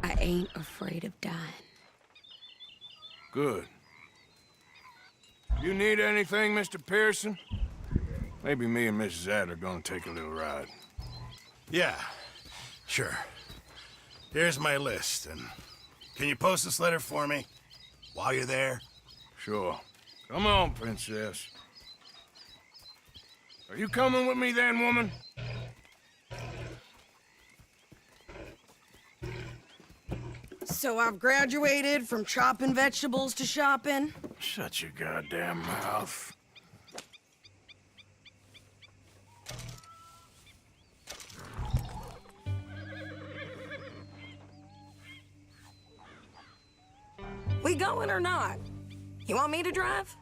I ain't afraid of dying. Good. You need anything, Mr. Pearson? Maybe me and Mrs. Ad are gonna take a little ride. Yeah, sure. Here's my list, and can you post this letter for me while you're there? Sure. Come on, Princess. Are you coming with me then, woman? So I've graduated from chopping vegetables to shopping? Shut your goddamn mouth. We going or not? You want me to drive?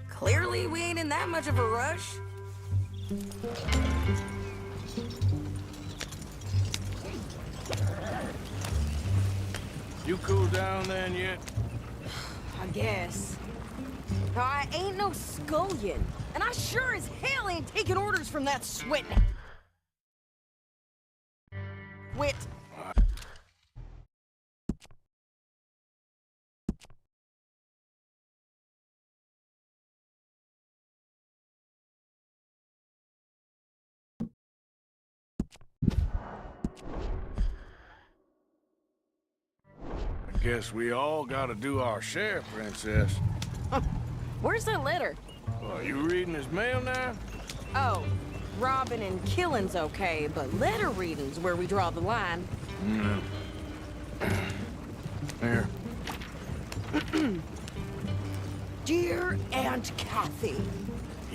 Clearly, we ain't in that much of a rush. You cool down then yet? I guess. I ain't no scullion, and I sure as hell ain't taking orders from that swit. Wit. I guess we all gotta do our share, Princess. Where's that letter? Well, you reading his mail now? Oh, robbing and killing's okay, but letter reading's where we draw the line. Here. Dear Aunt Kathy,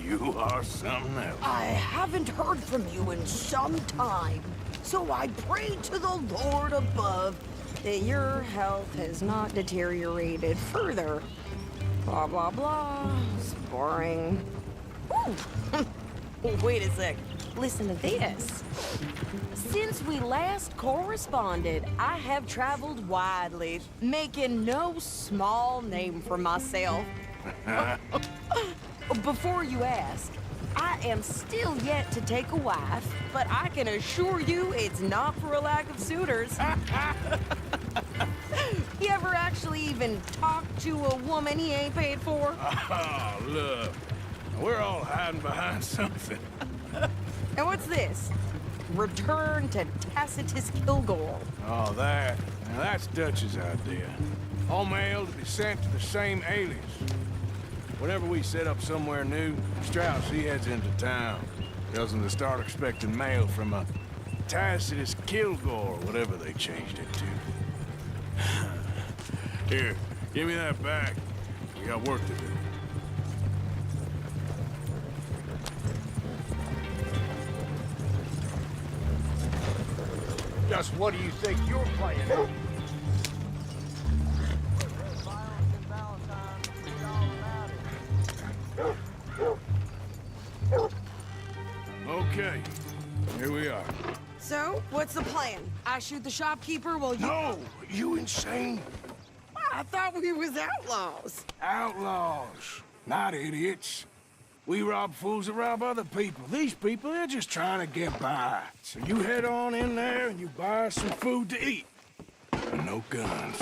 You are something else. I haven't heard from you in some time, so I pray to the Lord above that your health has not deteriorated further. Blah, blah, blah. It's boring. Ooh. Wait a sec. Listen to this. Since we last corresponded, I have traveled widely, making no small name for myself. Before you ask, I am still yet to take a wife, but I can assure you it's not for a lack of suitors. You ever actually even talk to a woman he ain't paid for? Oh, look. We're all hiding behind something. And what's this? Return to Tacitus Kilgore. Oh, that. Now, that's Dutch's idea. All mail to be sent to the same alias. Whenever we set up somewhere new, Strauss, he heads into town. Tells them to start expecting mail from a Tacitus Kilgore, whatever they changed it to. Here, give me that back. We got work to do. Just what do you think you're playing at? Okay, here we are. So, what's the plan? I shoot the shopkeeper while you... No, you insane? I thought we was outlaws. Outlaws, not idiots. We rob fools that rob other people. These people, they're just trying to get by. So you head on in there and you buy us some food to eat. And no guns.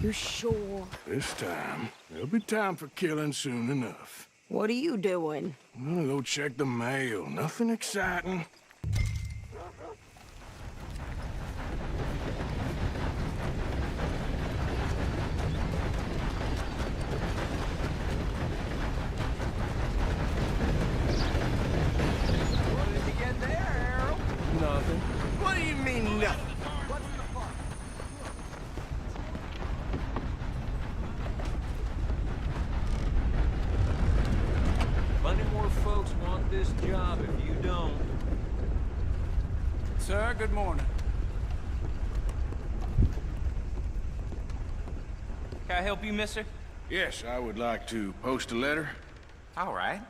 You're sure? This time, there'll be time for killing soon enough. What are you doing? I'm gonna go check the mail. Nothing exciting. What did you get there, Harold? Nothing. What do you mean? folks want this job if you don't. Sir, good morning. Can I help you, mister? Yes, I would like to post a letter. All right.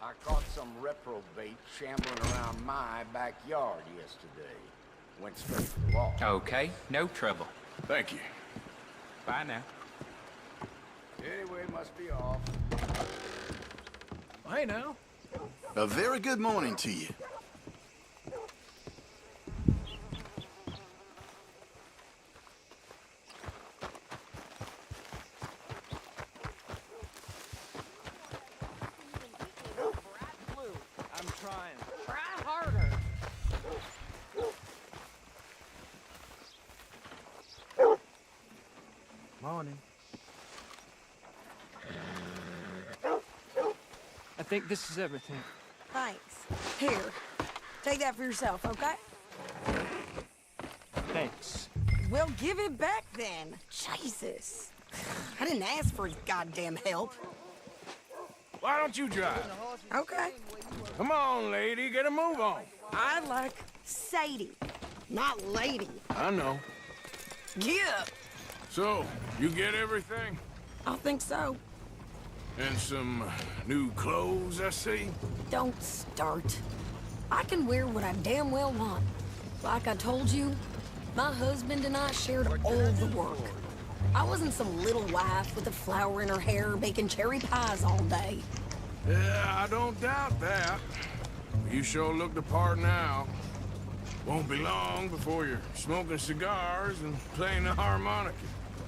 I caught some reprobate shambling around my backyard yesterday. Went straight to the law. Okay, no trouble. Thank you. Bye now. Anyway, must be off. Hey, now. A very good morning to you. I'm trying. Try harder. Morning. I think this is everything. Thanks. Here, take that for yourself, okay? Thanks. Well, give it back then. Jesus. I didn't ask for his goddamn help. Why don't you drive? Okay. Come on, lady, get a move on. I like Sadie, not lady. I know. Yeah, So, you get everything? I think so. And some new clothes, I see? Don't start. I can wear what I damn well want. Like I told you, my husband and I shared all the work. I wasn't some little wife with a flower in her hair baking cherry pies all day. Yeah, I don't doubt that. You sure look the part now. Won't be long before you're smoking cigars and playing the harmonica.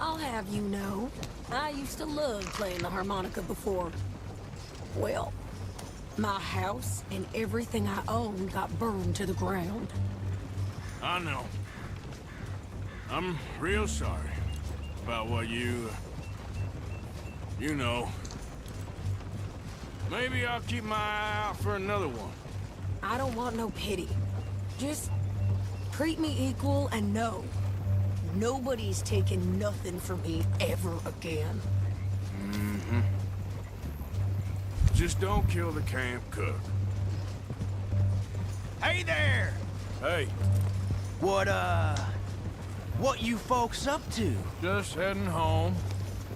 I'll have you know, I used to love playing the harmonica before. Well, my house and everything I owned got burned to the ground. I know. I'm real sorry about what you know. Maybe I'll keep my eye out for another one. I don't want no pity. Just treat me equal and know nobody's taking nothing from me ever again. Mm-hmm. Just don't kill the camp cook. Hey there! Hey, What you folks up to? just heading home.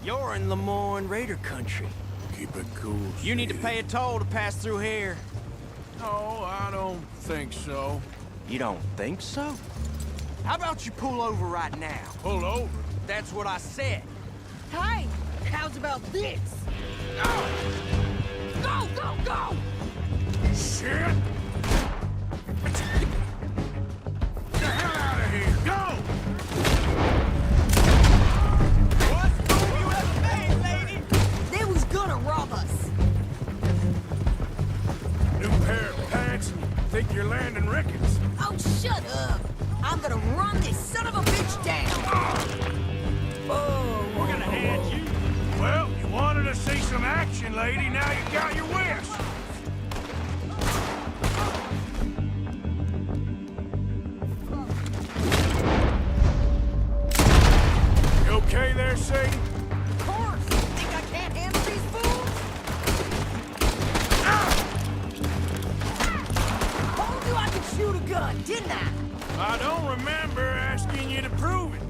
You're in Lemoyne Raider country. Keep it cool. You need to Sadie. pay a toll to pass through here. No, I don't think so. You don't think so? How about you pull over right now? Pull over. That's what I said. Hey, how's about this? Go, go, go! Shit! Get the hell out of here! Go! What's the you ever made, lady? They was gonna rob us. New pair of pants and you think you're landing Ricketts. Oh, shut up. I'm gonna run this son of a bitch down. Oh, We're gonna hand you. Well, you wanted to see some action, lady. Now you got your wish. You okay there, Sadie? Of course. Think I can't handle these fools? Told you I could shoot a gun, didn't I? I don't remember asking you to prove it.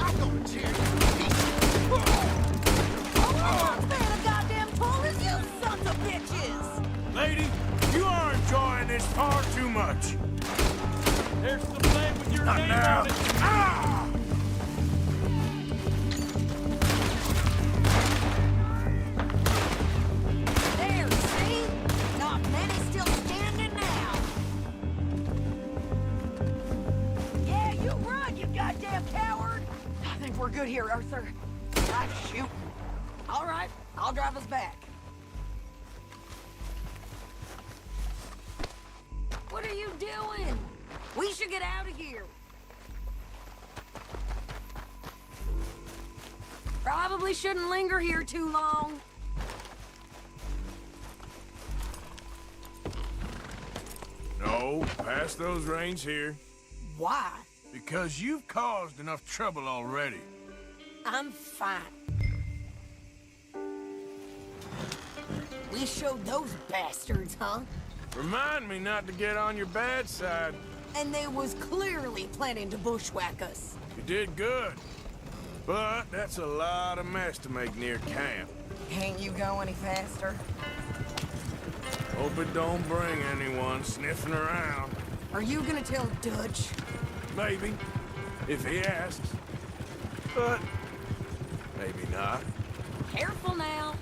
I'm gonna tear you to pieces. Oh, I'm paying a goddamn toll as you sons of bitches. Lady, you are enjoying this far too much. There's the flag with your Not name now. on it. Ah! There, see? Not many still standing now. Yeah, you run, you goddamn coward. I think we're good here, Arthur. I'm shooting. All right, I'll drive us back. What are you doing? We should get out of here. Probably shouldn't linger here too long. No, pass those reins here. Why? Because you've caused enough trouble already. I'm fine. We showed those bastards, huh? Remind me not to get on your bad side. And they was clearly planning to bushwhack us. You did good. But that's a lot of mess to make near camp. Can't you go any faster? Hope it don't bring anyone sniffing around. Are you gonna tell Dutch? Maybe, if he asks. But maybe not. Careful now.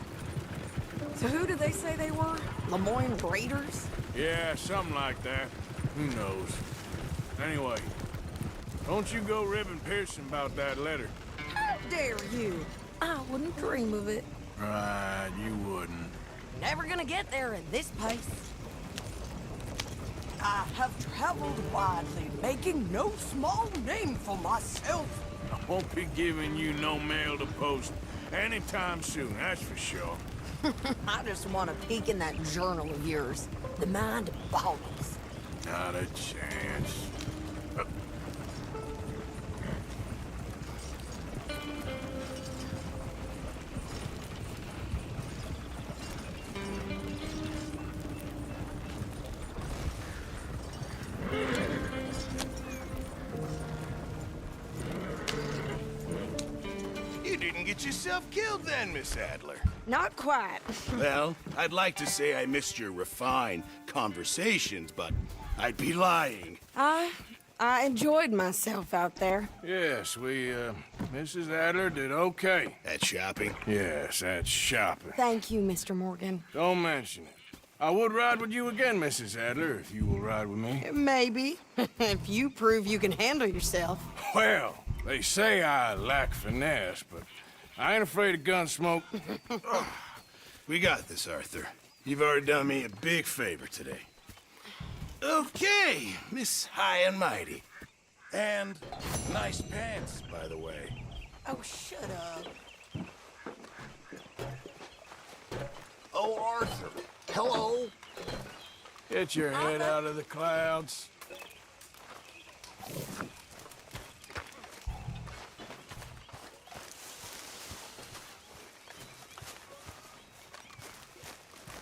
So who did they say they were? Lemoyne Raiders? Yeah, something like that. Who knows? Anyway, don't you go ribbing Pearson about that letter. How dare you? I wouldn't dream of it. Right, you wouldn't. Never gonna get there in this pace. I have traveled widely, making no small name for myself. I won't be giving you no mail to post anytime soon, that's for sure. I just want to peek in that journal of yours. The mind boggles. Not a chance. You didn't get yourself killed then, Miss Adler. Not quite. Well, I'd like to say I missed your refined conversations, but I'd be lying. I enjoyed myself out there. Yes, Mrs. Adler did okay. At shopping? Yes, that's shopping. Thank you, Mr. Morgan. Don't mention it. I would ride with you again, Mrs. Adler, if you will ride with me. Maybe. If you prove you can handle yourself. Well, they say I lack finesse, but I ain't afraid of gun smoke. We got this, Arthur. You've already done me a big favor today. Okay, Miss High and Mighty. And nice pants, by the way. Oh, shut up. Oh, Arthur. Hello. Get your head out of the clouds.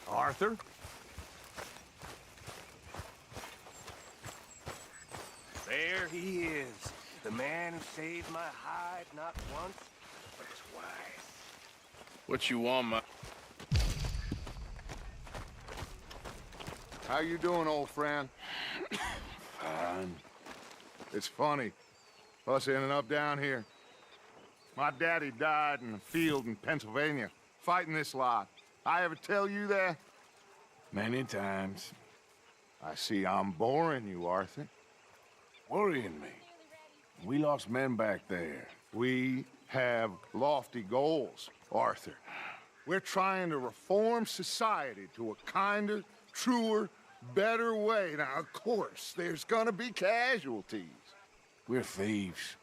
Arthur? There he is. The man who saved my hide not once, but twice. What you want, my... How you doing, old friend? Fine. It's funny, us ending up down here. My daddy died in a field in Pennsylvania, fighting this lot. I ever tell you that? Many times. I see I'm boring you, Arthur. Worrying me. We lost men back there. We have lofty goals, Arthur. We're trying to reform society to a kinder, truer, better way. Now, of course, there's gonna be casualties. We're thieves.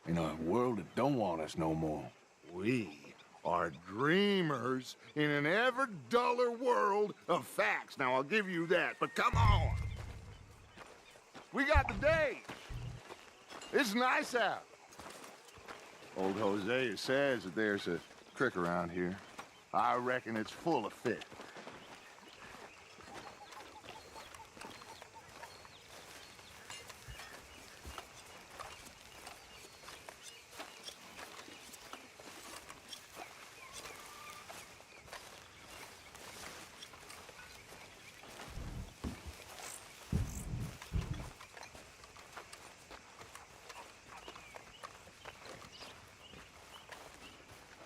In a world that don't want us no more. We are dreamers in an ever duller world of facts. Now, I'll give you that, but come on. We got the day. It's nice out. Old Hosea says that there's a creek around here. I reckon it's full of fish.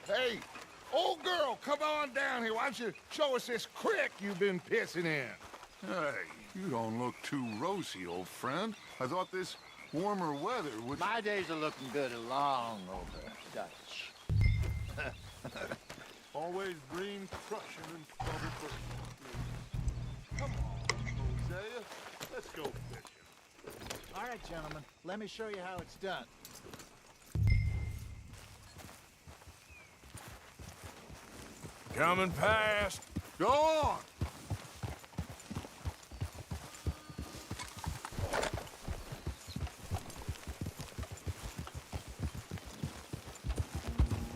Hey, old girl, come on down here. Why don't you show us this creek you've been pissing in? Hey, you don't look too rosy, old friend. I thought this warmer weather would... My days are looking good along over Dutch. Always green crushing and trouble for... Come on, Hosea. Let's go fishing. All right, gentlemen. Let me show you how it's done. Coming past. Go on.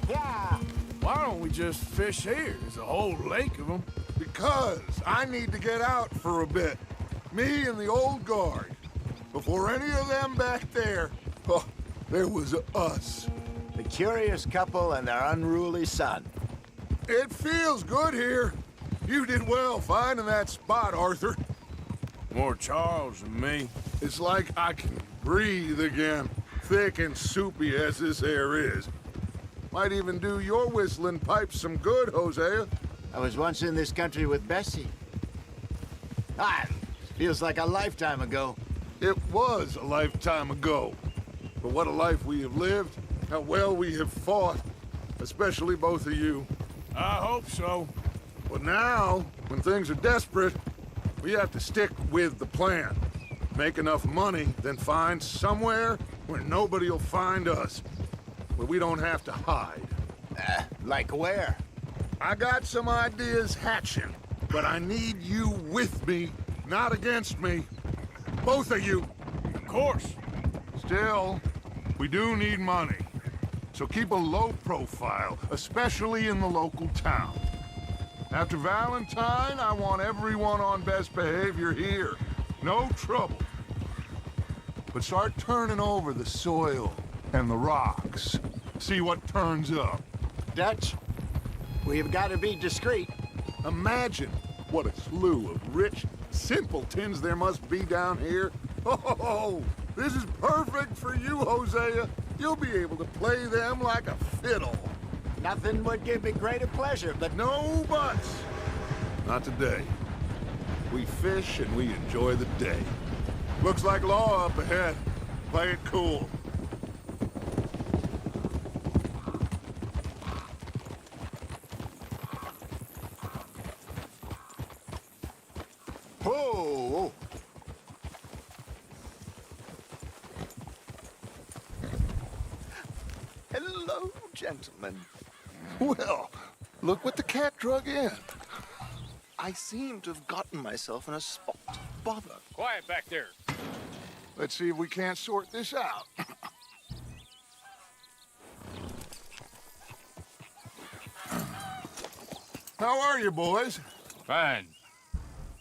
Yeah. Why don't we just fish here? There's a whole lake of them. Because I need to get out for a bit. Me and the old guard. Before any of them back there, oh, there was us. The curious couple and their unruly son. It feels good here. You did well finding that spot, Arthur. More Charles than me. It's like I can breathe again, thick and soupy as this air is. Might even do your whistling pipes some good, Hosea. I was once in this country with Bessie. Feels like a lifetime ago. It was a lifetime ago. But what a life we have lived, how well we have fought, especially both of you. I hope so. But now, when things are desperate, we have to stick with the plan. Make enough money, then find somewhere where nobody will find us. Where we don't have to hide. Like where? I got some ideas hatching, but I need you with me, not against me. Both of you. Of course. Still, we do need money. So keep a low profile, especially in the local town. After Valentine, I want everyone on best behavior here. No trouble. But start turning over the soil and the rocks. See what turns up. Dutch, we've got to be discreet. Imagine what a slew of rich simpletons there must be down here. Oh, this is perfect for you, Hosea. You'll be able to play them like a fiddle. Nothing would give me greater pleasure, but No buts. Not today. We fish and we enjoy the day. Looks like law up ahead. Play it cool. Whoa! Hello, gentlemen. Well, look what the cat drug in. I seem to have gotten myself in a spot to bother. Quiet back there. Let's see if we can't sort this out. How are you, boys? Fine.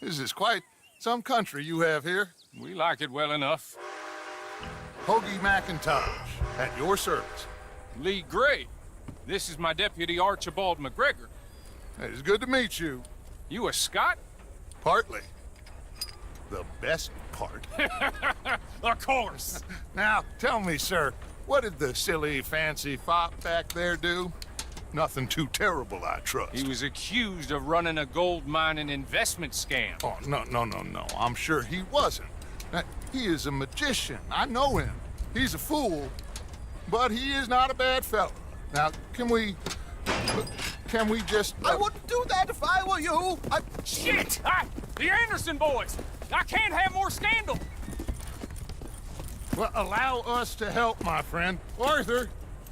This is quite some country you have here. We like it well enough. Hoagie McIntosh, at your service. Lee Gray. This is my deputy Archibald McGregor. It's good to meet you. You a Scot? Partly. The best part. Of course. Now, tell me, sir, what did the silly, fancy fop back there do? Nothing too terrible, I trust. He was accused of running a gold mining investment scam. Oh, no. I'm sure he wasn't. He is a magician. I know him. He's a fool, but he is not a bad fellow. Now, can we just... I wouldn't do that if I were you. Shit! The Anderson boys! I can't have more scandal! Well, allow us to help, my friend. Arthur,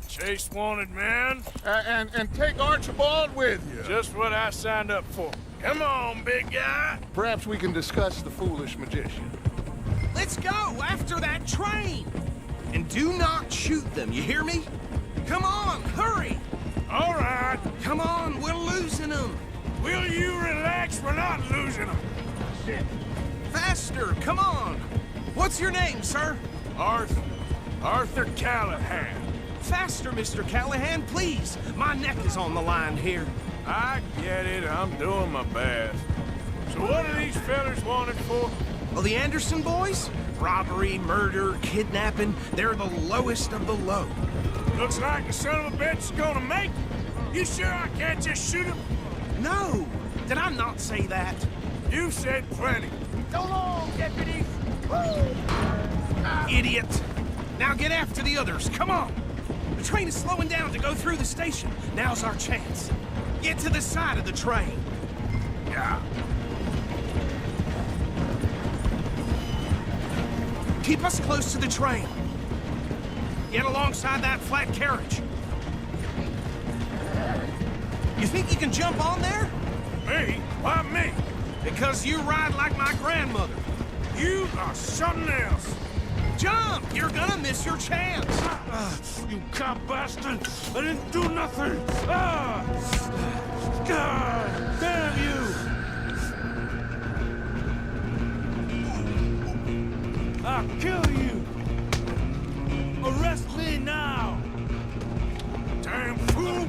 Chase wanted man. and take Archibald with you. Just what I signed up for. Come on, big guy. Perhaps we can discuss the foolish magician. Let's go after that train! And do not shoot them, you hear me? Come on, hurry! All right. Come on, we're losing them! Will you relax? We're not losing them. Faster, come on! What's your name, sir? Arthur Callahan. Faster, Mr. Callahan, please! My neck is on the line here. I get it. I'm doing my best. So what are these fellers wanted for? Well, the Anderson boys? Robbery, murder, kidnapping, they're the lowest of the low. Looks like the son of a bitch is gonna make it. You sure I can't just shoot him? No! Did I not say that? You said plenty. So long, deputies! Idiot! Now get after the others, come on! The train is slowing down to go through the station. Now's our chance. Get to the side of the train. Yeah. Keep us close to the train. Get alongside that flat carriage. You think you can jump on there? Me? Why me? Because you ride like my grandmother. You are something else. Jump! You're gonna miss your chance. You cop bastard! I didn't do nothing! Ah! God damn you! I'll kill you! Arrest me now! Damn fool!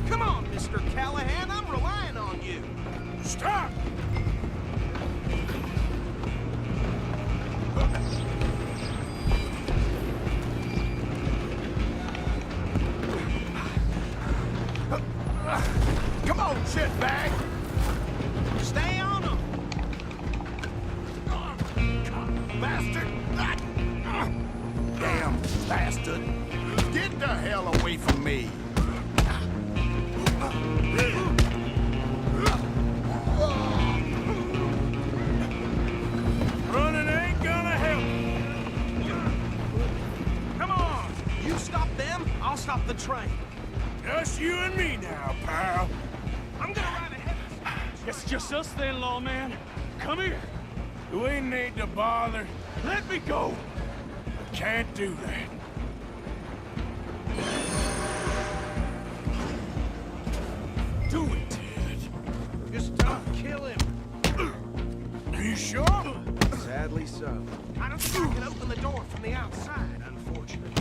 Come on, Mr. Callahan, I'm relying on you. Stop! Come on, shitbag! Stay on them. Bastard! Damn bastard! Get the hell away from me! Running ain't gonna help. Come on. You stop them, I'll stop the train. Just you and me now, pal. I'm gonna ride ahead. It's just us then, lawman. Come here. We need to bother. Let me go. I can't do that. Do it, Ted. Just don't kill him. Are you sure? Sadly so. I don't think I can open the door from the outside, unfortunately.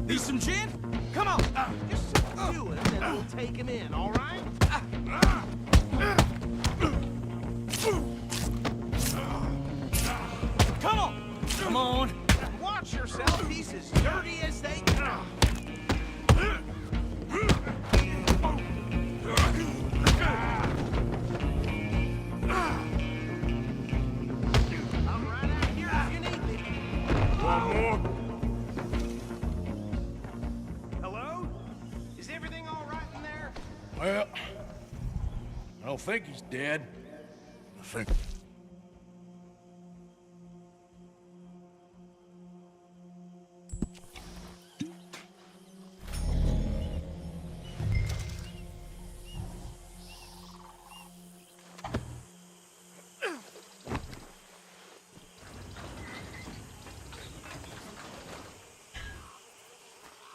Need some gin? Come on. Just do it, and we'll take him in, all right? Come on. Come on. Watch yourself. He's as dirty as they come. I'm right out here if you need me. One more. Hello? Is everything all right in there? Well, I don't think he's dead. I think...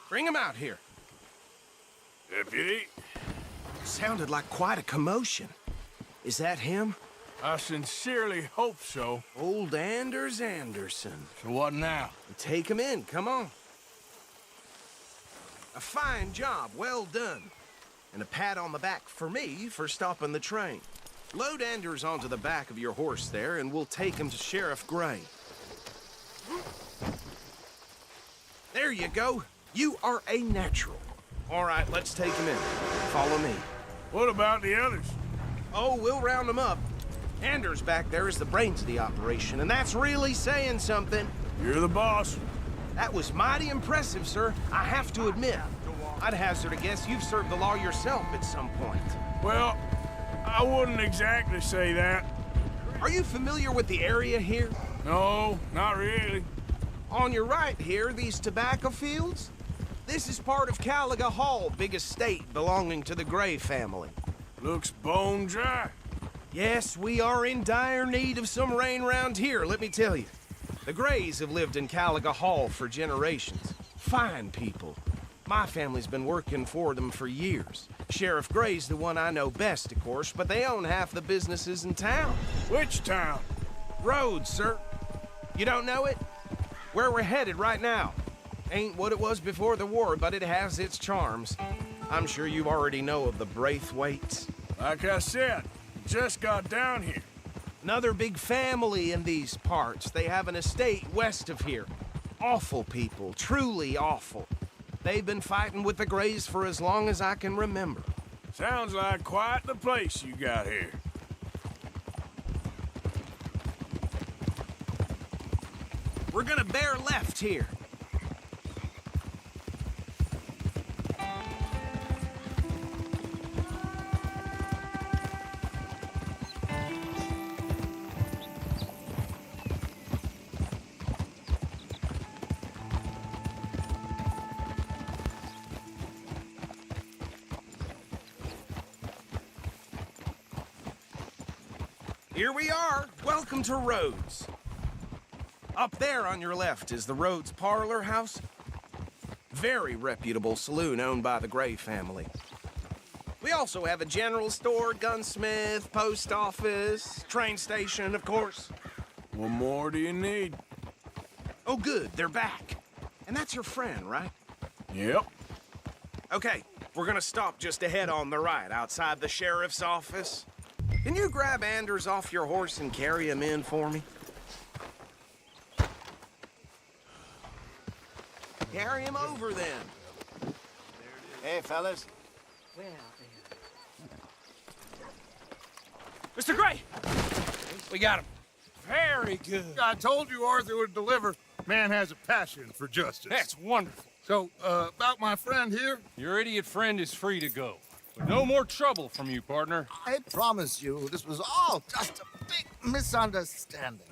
Bring him out here. Deputy, Sounded like quite a commotion. Is that him? I sincerely hope so. Old Anders Anderson. So what now? Take him in, come on. A fine job, well done. And a pat on the back for me for stopping the train. Load Anders onto the back of your horse there, and we'll take him to Sheriff Gray. There you go. You are a natural. All right, let's take him in. Follow me. What about the others? Oh, we'll round them up. Anders back there is the brains of the operation, and that's really saying something. You're the boss. That was mighty impressive, sir. I have to admit. I'd hazard a guess you've served the law yourself at some point. Well, I wouldn't exactly say that. Are you familiar with the area here? No, not really. On your right here, these tobacco fields? This is part of Caliga Hall, big estate belonging to the Gray family. Looks bone dry. Yes, we are in dire need of some rain round here, let me tell you. The Grays have lived in Caliga Hall for generations. Fine people. My family's been working for them for years. Sheriff Gray's the one I know best, of course, but they own half the businesses in town. Which town? Rhodes, sir. You don't know it? Where we're headed right now. Ain't what it was before the war, but it has its charms. I'm sure you already know of the Braithwaites. Like I said, just got down here. Another big family in these parts. They have an estate west of here. Awful people, truly awful. They've been fighting with the Grays for as long as I can remember. Sounds like quite the place you got here. We're gonna bear left here. Here we are. Welcome to Rhodes. Up there on your left is the Rhodes Parlor House. Very reputable saloon owned by the Gray family. We also have a general store, gunsmith, post office, train station, of course. What more do you need? Oh, good. They're back. And that's your friend, right? Yep. Okay, we're gonna stop just ahead on the right, outside the sheriff's office. Can you grab Anders off your horse and carry him in for me? Carry him over, then. Hey, fellas. Mr. Gray! We got him. Very good. I told you Arthur would deliver. Man has a passion for justice. That's wonderful. So, about my friend here? Your idiot friend is free to go. But no more trouble from you, partner. I promise you, this was all just a big misunderstanding.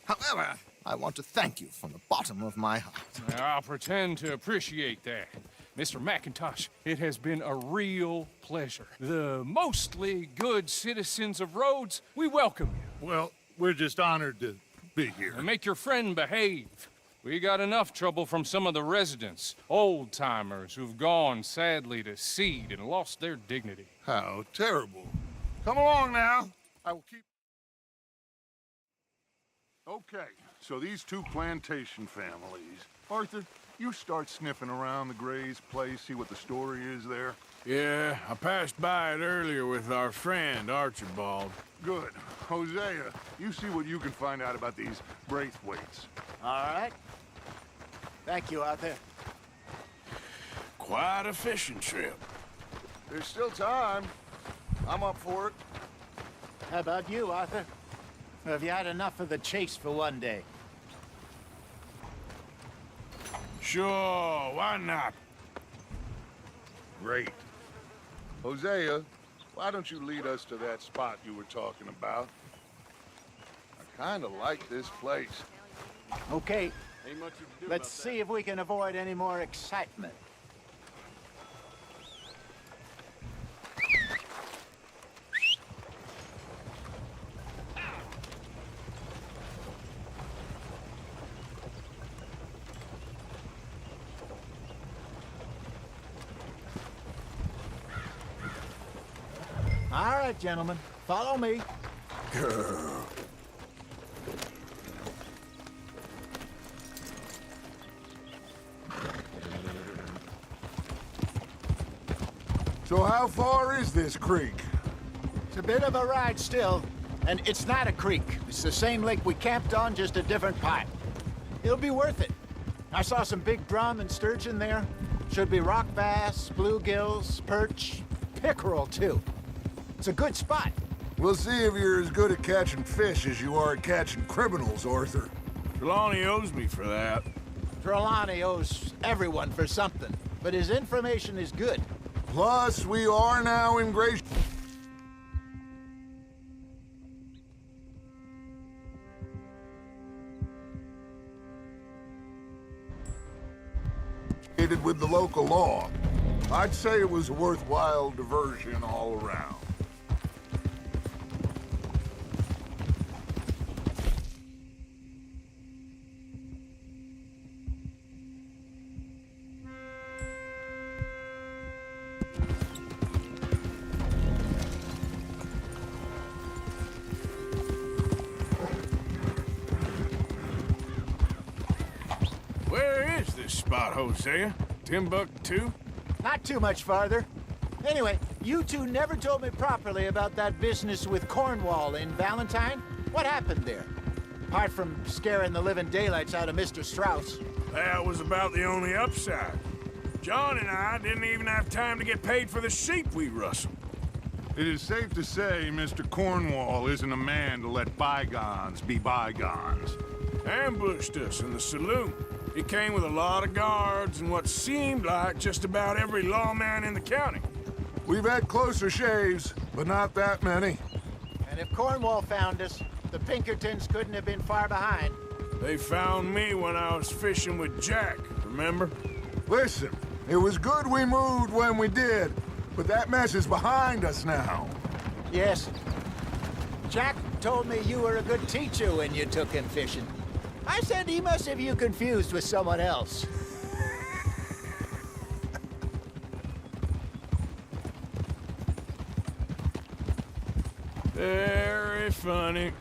However, I want to thank you from the bottom of my heart. I'll pretend to appreciate that. Mr. McIntosh, it has been a real pleasure. The mostly good citizens of Rhodes, we welcome you. Well, we're just honored to be here. And make your friend behave. We got enough trouble from some of the residents, old-timers who've gone, sadly, to seed and lost their dignity. How terrible. Come along now. I will keep... Okay, so these two plantation families. Arthur, you start sniffing around the Gray's place, see what the story is there. Yeah, I passed by it earlier with our friend, Archibald. Good. Hosea, you see what you can find out about these Braithwaites. All right. Thank you, Arthur. Quite a fishing trip. There's still time. I'm up for it. How about you, Arthur? Or have you had enough of the chase for one day? Sure, why not? Great. Hosea, why don't you lead us to that spot you were talking about? I kind of like this place. Okay. Let's see if we can avoid any more excitement. All right, gentlemen, follow me. Girl. So how far is this creek? It's a bit of a ride still, and it's not a creek. It's the same lake we camped on, just a different part. It'll be worth it. I saw some big drum and sturgeon there. Should be rock bass, bluegills, perch, pickerel too. It's a good spot. We'll see if you're as good at catching fish as you are at catching criminals, Arthur. Trelawney owes me for that. Trelawney owes everyone for something, but his information is good. Plus, we are now ingratiated with the local law. I'd say it was a worthwhile diversion all around. Where is this spot, Hosea? Timbuktu? Not too much farther. Anyway, you two never told me properly about that business with Cornwall in Valentine. What happened there? Apart from scaring the living daylights out of Mr. Strauss. That was about the only upside. John and I didn't even have time to get paid for the sheep we rustled. It is safe to say Mr. Cornwall isn't a man to let bygones be bygones. Ambushed us in the saloon. He came with a lot of guards and what seemed like just about every lawman in the county. We've had closer shaves, but not that many. And if Cornwall found us, the Pinkertons couldn't have been far behind. They found me when I was fishing with Jack, remember? Listen, it was good we moved when we did, but that mess is behind us now. Yes. Jack, told me you were a good teacher when you took him fishing. I said he must have you confused with someone else. Very funny.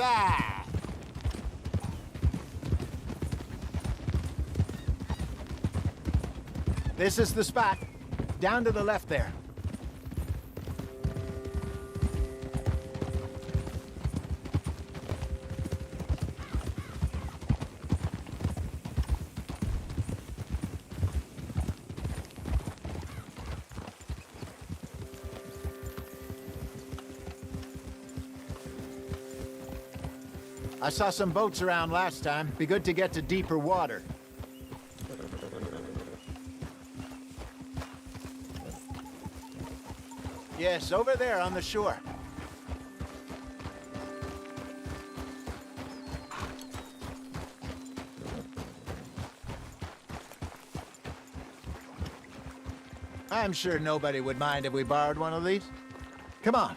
Ah! This is the spot. Down to the left there. I saw some boats around last time. Be good to get to deeper water. Yes, over there on the shore. I'm sure nobody would mind if we borrowed one of these. Come on.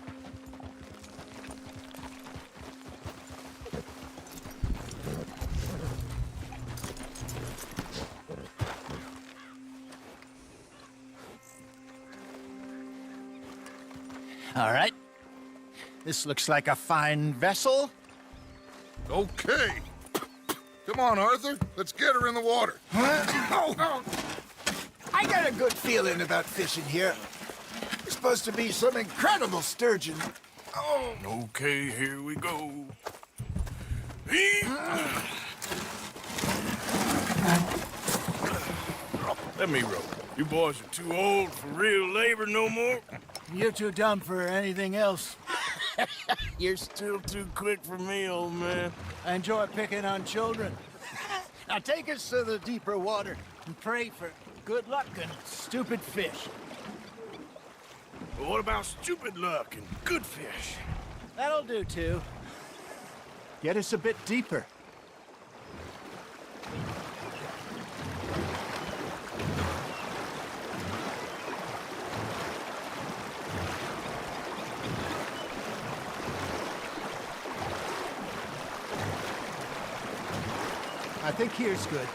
All right. This looks like a fine vessel. Okay. Come on, Arthur. Let's get her in the water. Oh. I got a good feeling about fishing here. There's supposed to be some incredible sturgeon. Oh. Okay, here we go. Let me row. You boys are too old for real labor no more. You're too dumb for anything else. You're still too quick for me, old man. I enjoy picking on children. Now take us to the deeper water and pray for good luck and stupid fish. But what about stupid luck and good fish? That'll do, too. Get us a bit deeper. I think here's good.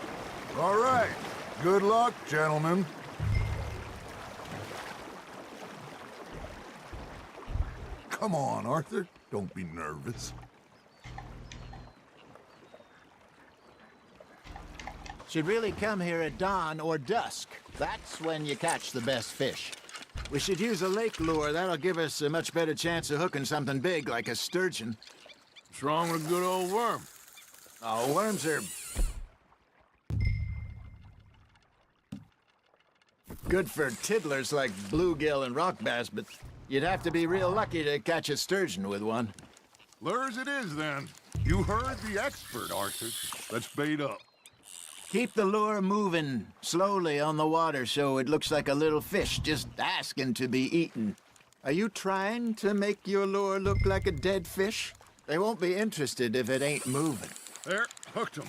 All right. Good luck, gentlemen. Come on, Arthur. Don't be nervous. Should really come here at dawn or dusk. That's when you catch the best fish. We should use a lake lure. That'll give us a much better chance of hooking something big like a sturgeon. What's wrong with a good old worm? Oh, worms are good for tiddlers like bluegill and rock bass, but you'd have to be real lucky to catch a sturgeon with one. Lures it is, then. You heard the expert, Arthur. Let's bait up. Keep the lure moving slowly on the water so it looks like a little fish just asking to be eaten. Are you trying to make your lure look like a dead fish? They won't be interested if it ain't moving. There, hooked him.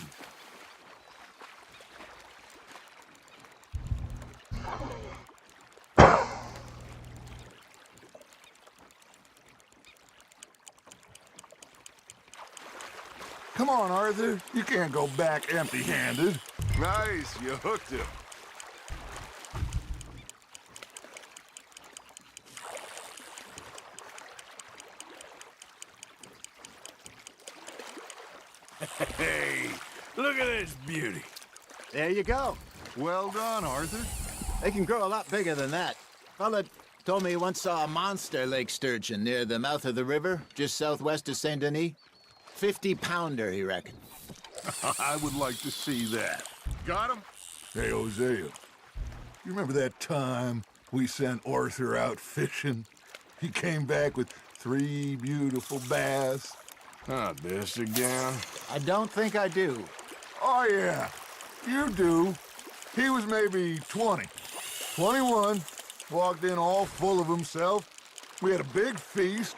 Come on, Arthur. You can't go back empty-handed. Nice, you hooked him. Hey, look at this beauty. There you go. Well done, Arthur. They can grow a lot bigger than that. Fella told me he once saw a monster lake sturgeon near the mouth of the river, just southwest of Saint Denis. 50-pounder, he reckoned. I would like to see that. Got him? Hey, Hosea, you remember that time we sent Arthur out fishing? He came back with 3 beautiful bass. Not this again. I don't think I do. Oh, yeah, you do. He was maybe 20, 21, walked in all full of himself. We had a big feast,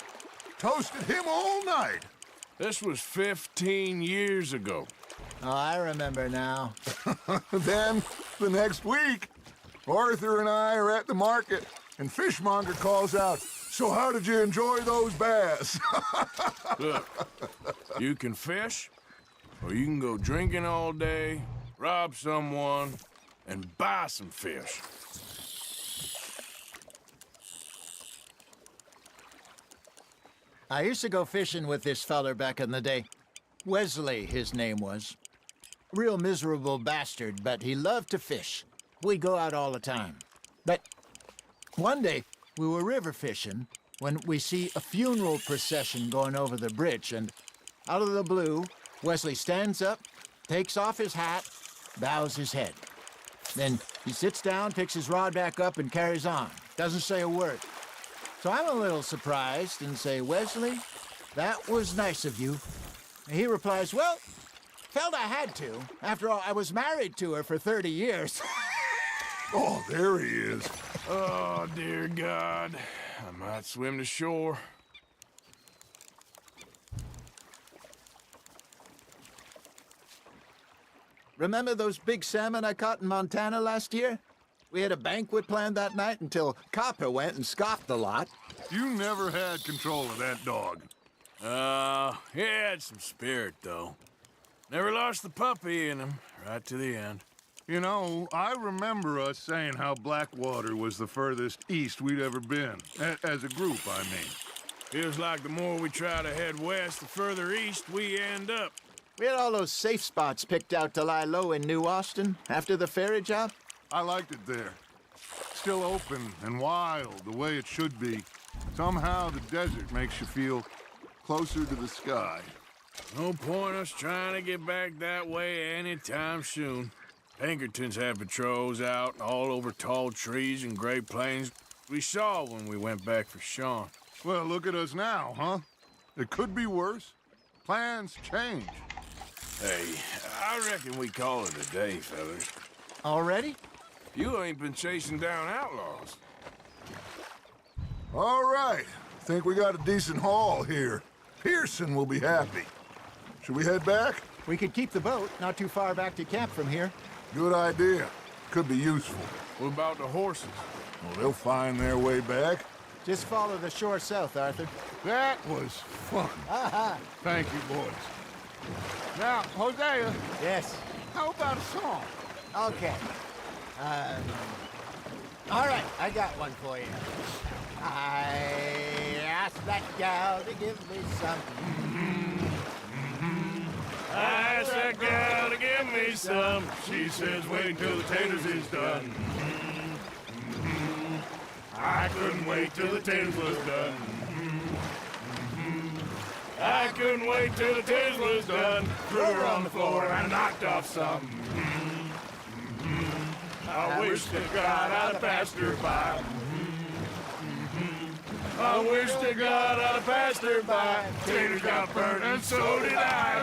toasted him all night. This was 15 years ago. Oh, I remember now. Then The next week, Arthur and I are at the market, and Fishmonger calls out, "So how did you enjoy those bass?" Look, you can fish, or you can go drinking all day, rob someone, and buy some fish. I used to go fishing with this feller back in the day. Wesley, his name was. Real miserable bastard, but he loved to fish. We'd go out all the time. But one day, we were river fishing when we see a funeral procession going over the bridge, and out of the blue, Wesley stands up, takes off his hat, bows his head. Then he sits down, picks his rod back up, and carries on. Doesn't say a word. So I'm a little surprised and say, "Wesley, that was nice of you." And he replies, "Well, felt I had to. After all, I was married to her for 30 years. Oh, there he is. Oh, dear God. I might swim to shore. Remember those big salmon I caught in Montana last year? We had a banquet planned that night until Copper went and scoffed the lot. You never had control of that dog. He had some spirit, though. Never lost the puppy in him, right to the end. You know, I remember us saying how Blackwater was the furthest east we'd ever been. As a group, I mean. Feels like the more we try to head west, the further east we end up. We had all those safe spots picked out to lie low in New Austin after the ferry job. I liked it there. Still open and wild, the way it should be. Somehow the desert makes you feel closer to the sky. No point us trying to get back that way anytime soon. Pinkertons had patrols out all over tall trees and Great Plains. We saw when we went back for Sean. Well, look at us now, huh? It could be worse. Plans change. Hey, I reckon we call it a day, fellas. Already? You ain't been chasing down outlaws. All right. Think we got a decent haul here. Pearson will be happy. Should we head back? We could keep the boat not too far back to camp from here. Good idea. Could be useful. What about the horses? Well, they'll find their way back. Just follow the shore south, Arthur. That was fun. Thank you, boys. Now, Hosea, Yes. how about a song? Okay. All right, I got one for you. I asked that gal to give me some. I asked that gal to give me some. She says, wait till the taters is done. I couldn't wait till the taters was done. I couldn't wait till the taters was done. Threw her on the floor and I knocked off some. I wish to God I'd have passed her by. I wish to God I'd have passed her by. Taters got burned and so did I.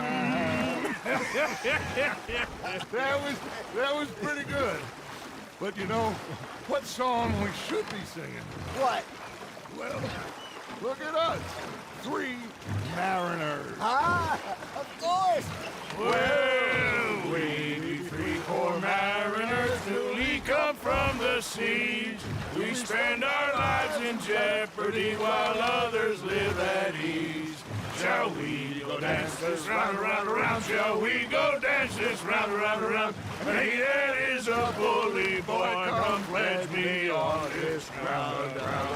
That was pretty good. But you know, what song we should be singing? What? Well, look at us. 3 mariners. Ah, of course. Well, we be 3 poor mariners newly come from the seas. We spend our lives in jeopardy while others live at ease. Shall we go dance this round, around, around? Shall we go dance this round, around, around? Hey, that is a bully boy. Come pledge me on this ground, ground.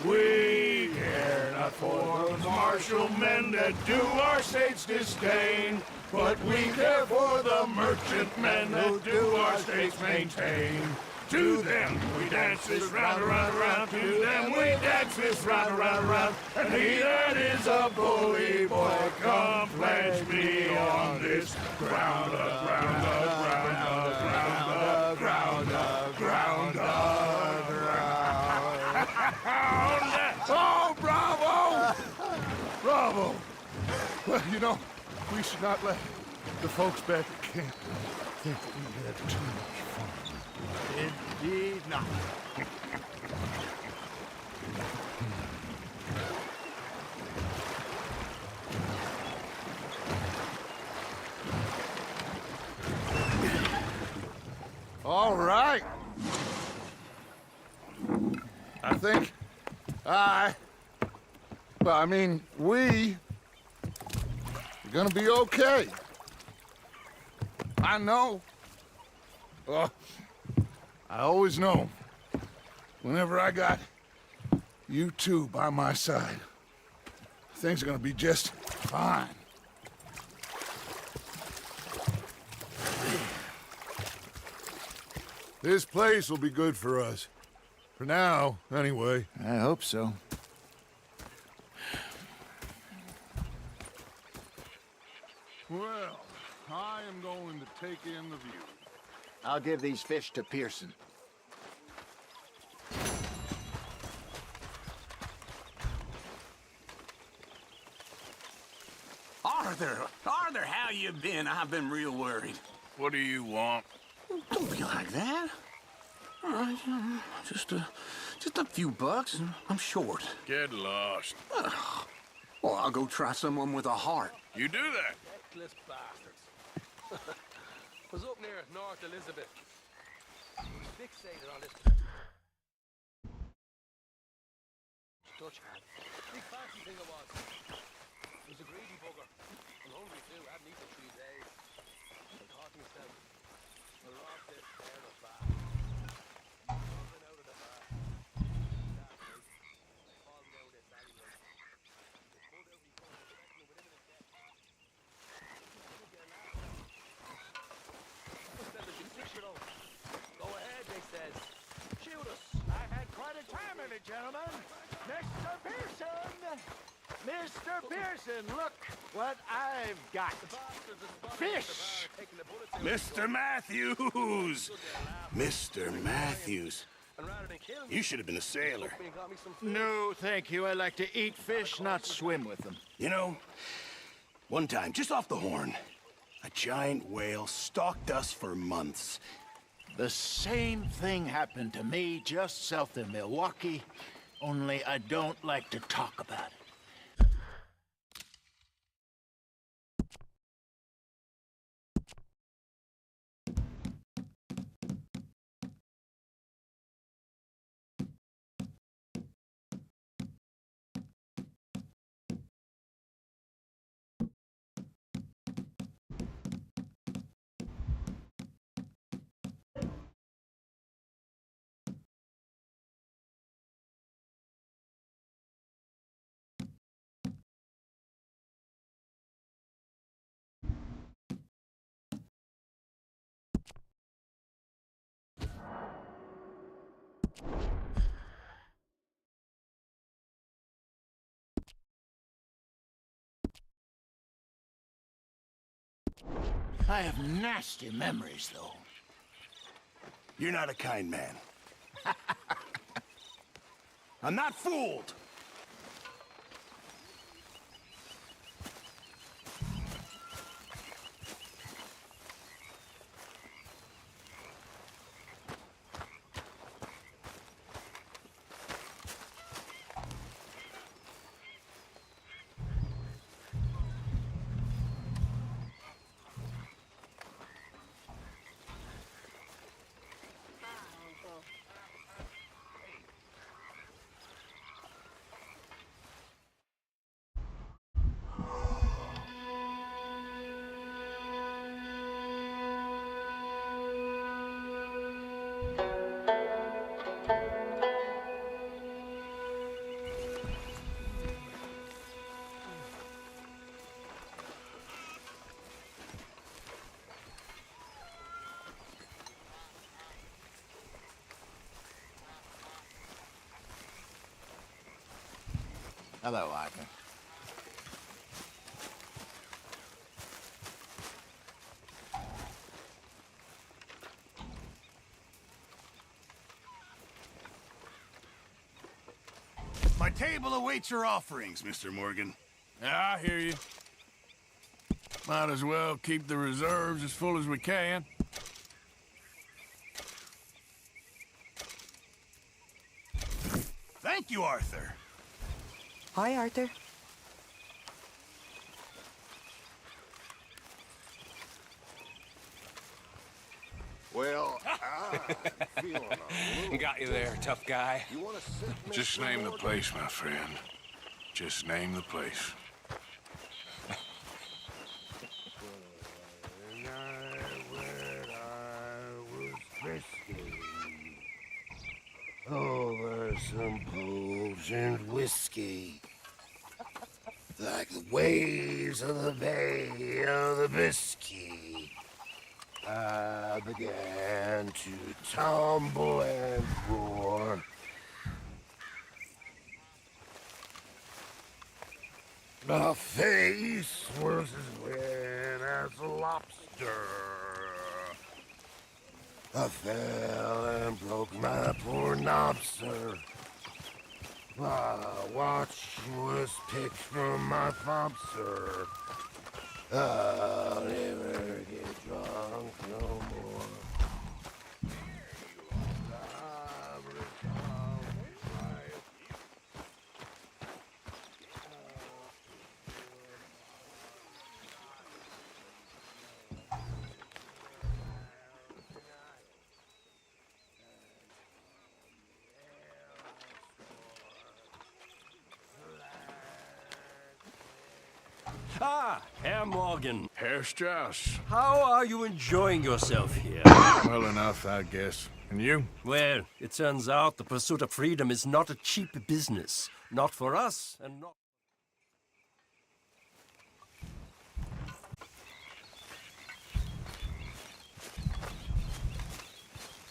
We care not for those martial men that do our state's disdain, but we care for the merchant men that do our state's maintain. To them we dance this round, around, around. To them we dance this round, around, around. And he that is a bully boy, come pledge me on this ground, ground, ground, ground, ground, ground, ground. Oh, bravo! Bravo! Well, you know, we should not let the folks back at camp think that we had too much fun. Indeed not. All right. I think we are gonna be okay. I know. I always know. Whenever I got you two by my side, things are gonna be just fine. This place will be good for us. For now, anyway. I hope so. Well, I am going to take in the view. I'll give these fish to Pearson. Arthur, how you been? I've been real worried. What do you want? Don't be like that. All right, just a few bucks, and I'm short. Get lost. Well, I'll go try someone with a heart. You do that. Reckless bastards. Was up near North Elizabeth. Fixated on this Dutch man. Big fancy thing it was. He was a greedy bugger. And hungry too. Hadn't eaten for 3 days. I thought to myself, I'll rob this pair of bar. Something out of the bar. That place. I fall down this alleyway. They pulled out me phone, expecting with imminent death. Go ahead, they says. Shoot us. I had quite a time of it, gentlemen. Mr. Pearson! Mr. Pearson, look what I've got. Fish! Mr. Matthews! Mr. Matthews. You should have been a sailor. No, thank you. I like to eat fish, not swim with them. You know, one time, just off the Horn, a giant whale stalked us for months. The same thing happened to me just south of Milwaukee, only I don't like to talk about it. I have nasty memories, though. You're not a kind man. I'm not fooled. Hello, Arthur. My table awaits your offerings, Mr. Morgan. Yeah, I hear you. Might as well keep the reserves as full as we can. Thank you, Arthur. Hi, Arthur. Well, Got you there, tough guy. Just name the place, my friend. Just name the place. Over some potent whiskey, like the waves of the Bay of the Biscay, I began to tumble and roar. My face was as red as a lobster. I fell and broke my poor knob, sir. My watch was picked from my fob, sir. I'll never get drunk no more. Ah, Herr Morgan. Herr Strauss. How are you enjoying yourself here? Well enough, I guess. And you? Well, it turns out the pursuit of freedom is not a cheap business. Not for us, and not...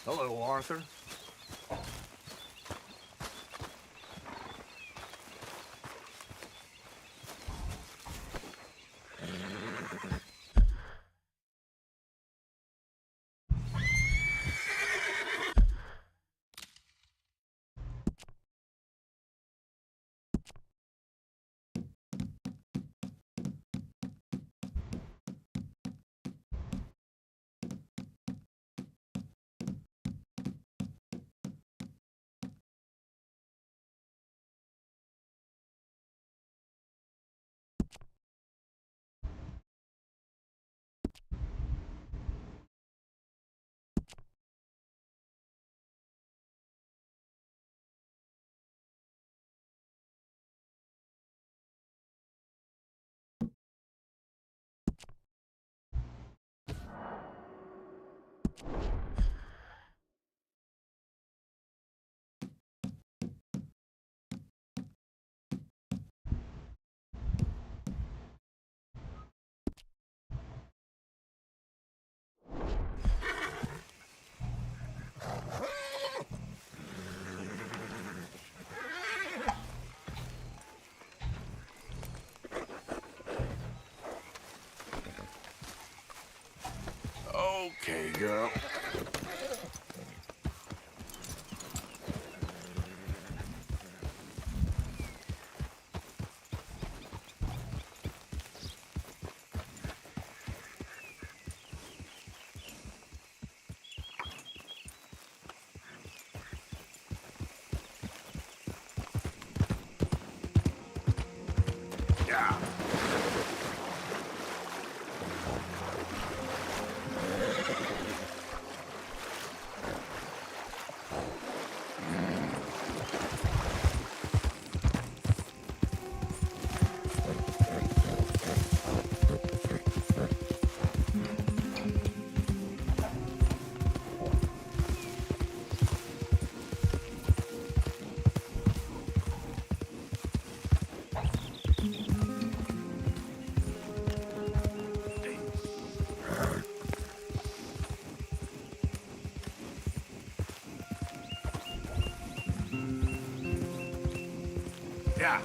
Hello, Arthur. Okay, girl. Yeah. Yeah.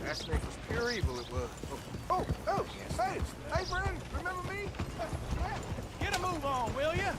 That snake was pure evil, it was. Oh, hey, friend, remember will you?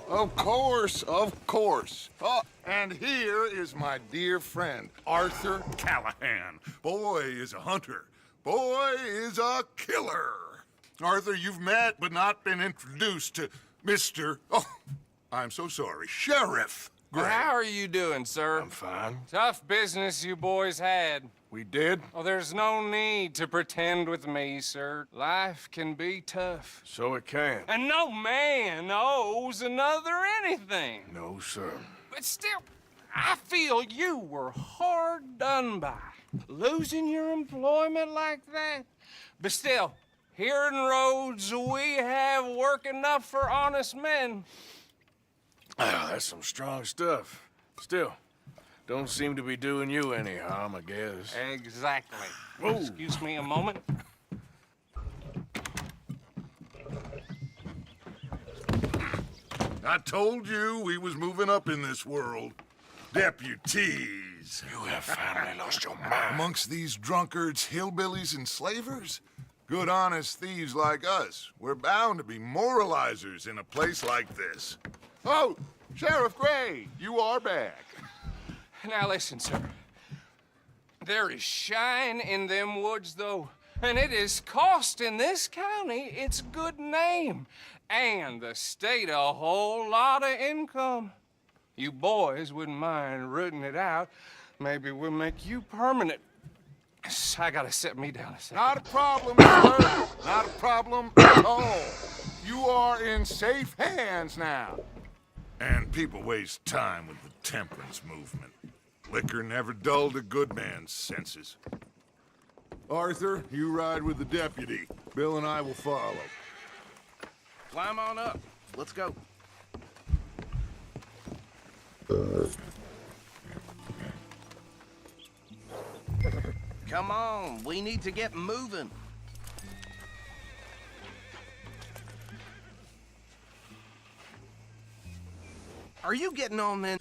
Of course, of course. Oh, and here is my dear friend, Arthur Callahan. Boy is a hunter. Boy is a killer. Arthur, you've met but not been introduced to Mr. Oh, I'm so sorry, Sheriff Gray. How are you doing, sir? I'm fine. Tough business you boys had. We did? Oh, there's no need to pretend with me, sir. Life can be tough. So it can. And no man owes another anything. No, sir. But still, I feel you were hard done by. Losing your employment like that. But still, here in Rhodes, we have work enough for honest men. Ah, that's some strong stuff. Still, don't seem to be doing you any harm, I guess. Exactly. Whoa. Excuse me a moment. I told you we was moving up in this world. Deputies. You have finally lost your mind. Amongst these drunkards, hillbillies, and slavers? Good honest thieves like us. We're bound to be moralizers in a place like this. Oh, Sheriff Gray, you are back. Now listen, sir. There is shine in them woods, though, and it is costing this county its good name and the state a whole lot of income. You boys wouldn't mind rooting it out. Maybe we'll make you permanent. I gotta sit me down a second. Not a problem, sir. Not a problem at all. You are in safe hands now. And people waste time with the temperance movement. Liquor never dulled a good man's senses. Arthur, you ride with the deputy. Bill and I will follow. Climb on up. Let's go. Come on, we need to get moving. Are you getting on then?